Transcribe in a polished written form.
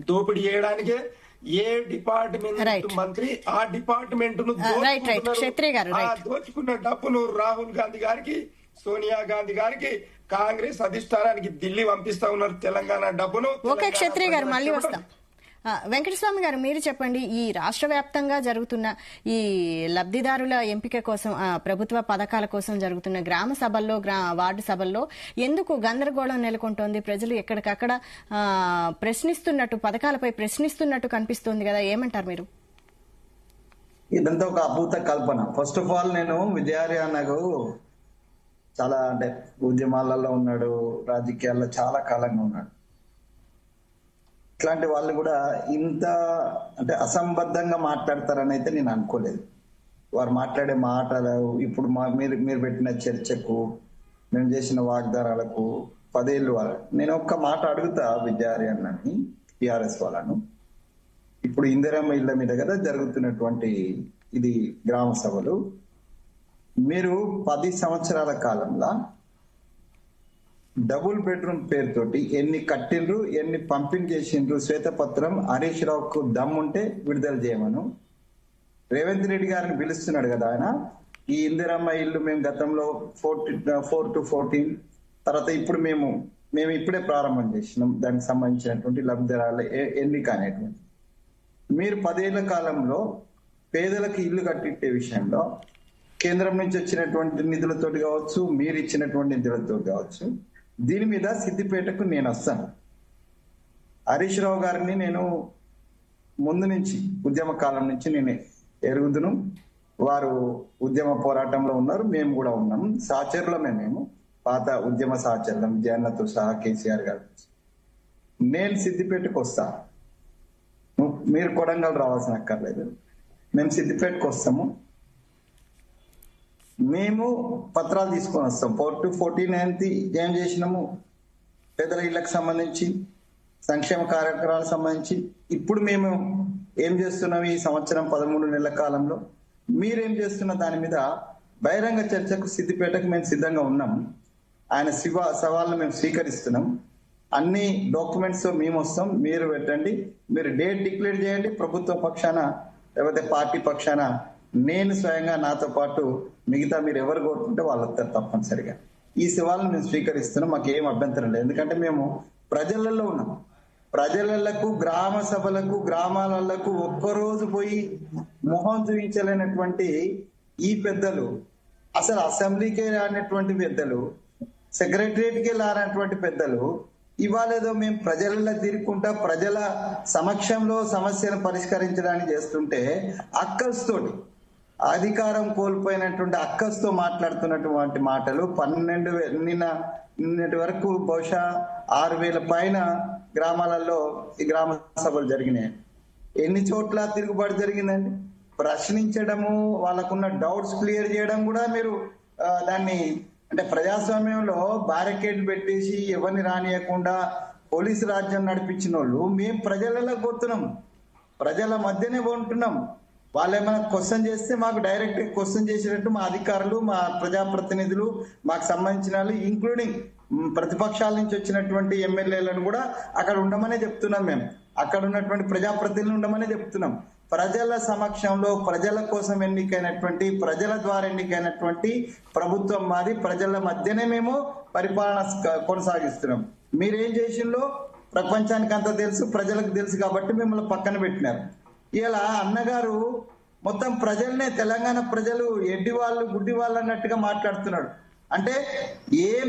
దోపిడీ చేయడానికే ఏ డిపార్ట్మెంట్ మంత్రి ఆ డిపార్ట్మెంట్ ను దోచుకున్న డబ్బును రాహుల్ గాంధీ గారికి, సోనియా గాంధీ గారికి, కాంగ్రెస్ అధిష్టానానికి ఢిల్లీ పంపిస్తా ఉన్నారు తెలంగాణ డబ్బును. ఓకే క్షత్రియ గారు, మళ్ళీ వస్తాం. వెంకటస్వామి గారు, మీరు చెప్పండి, ఈ రాష్ట్ర వ్యాప్తంగా జరుగుతున్న ఈ లబ్ధిదారుల ఎంపిక కోసం, ప్రభుత్వ పథకాల కోసం జరుగుతున్న గ్రామ సభల్లో, వార్డు సభల్లో ఎందుకు గందరగోళం నెలకొంటోంది? ప్రజలు ఎక్కడికక్కడ ప్రశ్నిస్తున్నట్టు, పథకాలపై ప్రశ్నిస్తున్నట్టు కనిపిస్తోంది కదా, ఏమంటారు మీరు? ఇదంతా ఒక అభూత కల్పన. ఫస్ట్ ఆఫ్ ఆల్ నేను విజయారి అన్నకు చాలా ఉద్యమాలలో ఉన్నాడు, రాజకీయాల్లో చాలా కాలంగా ఉన్నాడు. ఇట్లాంటి వాళ్ళు కూడా ఇంత అసంబద్ధంగా మాట్లాడతారని అయితే నేను అనుకోలేదు. వారు మాట్లాడే మాటలు, ఇప్పుడు మీరు పెట్టిన చర్చకు, మేము చేసిన వాగ్దానాలకు 10 ఏళ్ళు నేను ఒక్క మాట అడుగుతా విద్యారి అన్నని, టిఆర్ఎస్ వాళ్ళను. ఇప్పుడు ఇందిరమ్మ ఇళ్ల మీద కదా జరుగుతున్నటువంటి ఇది గ్రామ సభలు. మీరు 10 సంవత్సరాల కాలంలో డబుల్ బెడ్రూమ్ పేరుతోటి ఎన్ని కట్టిండ్రు, ఎన్ని పంపిణీ చేసిండ్రు శ్వేతపత్రం హరీష్ రావుకు దమ్ముంటే విడుదల చేయమను. రేవంత్ రెడ్డి గారిని పిలుస్తున్నాడు కదా ఆయన. ఈ ఇందిరమ్మ ఇల్లు మేము గతంలో 4 to 14 తర్వాత ఇప్పుడు మేము ఇప్పుడే ప్రారంభం చేసినాం. దానికి సంబంధించినటువంటి లబ్ధిదారుల ఎన్నిక అనేటువంటి. మీరు 10 ఏళ్ల కాలంలో పేదలకు ఇల్లు కట్టించే విషయంలో కేంద్రం నుంచి వచ్చినటువంటి నిధులతోటి కావచ్చు, మీరు ఇచ్చినటువంటి నిధులతో కావచ్చు, దీని మీద సిద్దిపేటకు నేను వస్తాను. హరీష్ రావు గారిని నేను ముందు నుంచి, ఉద్యమ కాలం నుంచి నేను ఎరుగుదును. వారు ఉద్యమ పోరాటంలో ఉన్నారు, మేము కూడా ఉన్నాం. సహచరులమే మేము, పాత ఉద్యమ సహచరులం, జయన్నతో సహా, కేసీఆర్ గారు. నేను సిద్దిపేటకు వస్తా, మీరు కొడంగల్ రావాల్సిన అక్కర్లేదు. మేము సిద్దిపేటకు వస్తాము. మేము పత్రాలు తీసుకొని వస్తాం. 4 to 14 ఏం చేసినాము, పేదల ఇళ్లకు సంబంధించి, సంక్షేమ కార్యక్రమాలకు సంబంధించి. ఇప్పుడు మేము ఏం చేస్తున్నాం, ఈ సంవత్సరం 13 నెలల కాలంలో మీరేం చేస్తున్న దాని మీద బహిరంగ చర్చకు సిద్దిపేటకు మేము సిద్ధంగా ఉన్నాం. ఆయన సవాళ్ళను మేము స్వీకరిస్తున్నాం. అన్ని డాక్యుమెంట్స్ మేము వస్తాం, మీరు పెట్టండి, మీరు డేట్ డిక్లేర్ చేయండి. ప్రభుత్వ పక్షాన లేకపోతే పార్టీ పక్షాన నేను స్వయంగా, నాతో పాటు మిగతా మీరు ఎవరు కోరుకుంటే వాళ్ళు వస్తారు తప్పనిసరిగా. ఈ సవాళ్ళను మేము స్వీకరిస్తున్నాం, మాకు ఏం అభ్యంతరం లేదు. ఎందుకంటే మేము ప్రజలలో ఉన్నాం. ప్రజలకు, గ్రామ సభలకు, గ్రామాలకు ఒక్కరోజు పోయి మొహం చూపించలేనటువంటి ఈ పెద్దలు, అసలు అసెంబ్లీకే రానటువంటి పెద్దలు, సెక్రటరియట్కే రానటువంటి పెద్దలు, ఇవాళేదో మేము ప్రజలలో తిరుగుకుంటా ప్రజల సమక్షంలో సమస్యను పరిష్కరించడానికి చేస్తుంటే అక్కస్తోటి, అధికారం కోల్పోయినటువంటి అక్కస్తో మాట్లాడుతున్నటువంటి మాటలు. నిన్నటి వరకు బహుశా 6,000 పైన గ్రామాలలో ఈ గ్రామ సభలు జరిగినాయి. ఎన్ని చోట్ల తిరుగుబాటు జరిగిందండి? ప్రశ్నించడము, వాళ్ళకున్న డౌట్స్ క్లియర్ చేయడం కూడా మీరు దాన్ని ప్రజాస్వామ్యంలో బ్యారికేడ్ పెట్టేసి ఎవరిని రానియకుండా పోలీసు రాజ్యం నడిపించిన వాళ్ళు మేము ప్రజలలో పోతున్నాం, ప్రజల మధ్యనే ఉంటున్నాం. వాళ్ళు ఏమైనా క్వశ్చన్ చేస్తే మాకు డైరెక్ట్ క్వశ్చన్ చేసినట్టు మా అధికారులు, మా ప్రజాప్రతినిధులు, మాకు సంబంధించిన వాళ్ళు, ఇంక్లూడింగ్ ప్రతిపక్షాల నుంచి వచ్చినటువంటి ఎమ్మెల్యేలను కూడా అక్కడ ఉండమనే చెప్తున్నాం. మేము అక్కడ ఉన్నటువంటి ప్రజాప్రతినిధులు ఉండమనే చెప్తున్నాం. ప్రజల సమక్షంలో, ప్రజల కోసం ఎన్నికైనటువంటి, ప్రజల ద్వారా ఎన్నికైనటువంటి ప్రభుత్వం మాది. ప్రజల మధ్యనే మేము పరిపాలన కొనసాగిస్తున్నాం. మీరేం చేసిందో ప్రపంచానికి అంతా తెలుసు, ప్రజలకు తెలుసు కాబట్టి మిమ్మల్ని పక్కన పెట్టినారు. ఇలా అన్నగారు మొత్తం ప్రజల్నే, తెలంగాణ ప్రజలు ఎడ్డి వాళ్ళు, గుడ్డి వాళ్ళు అన్నట్టుగా మాట్లాడుతున్నాడు. అంటే ఏం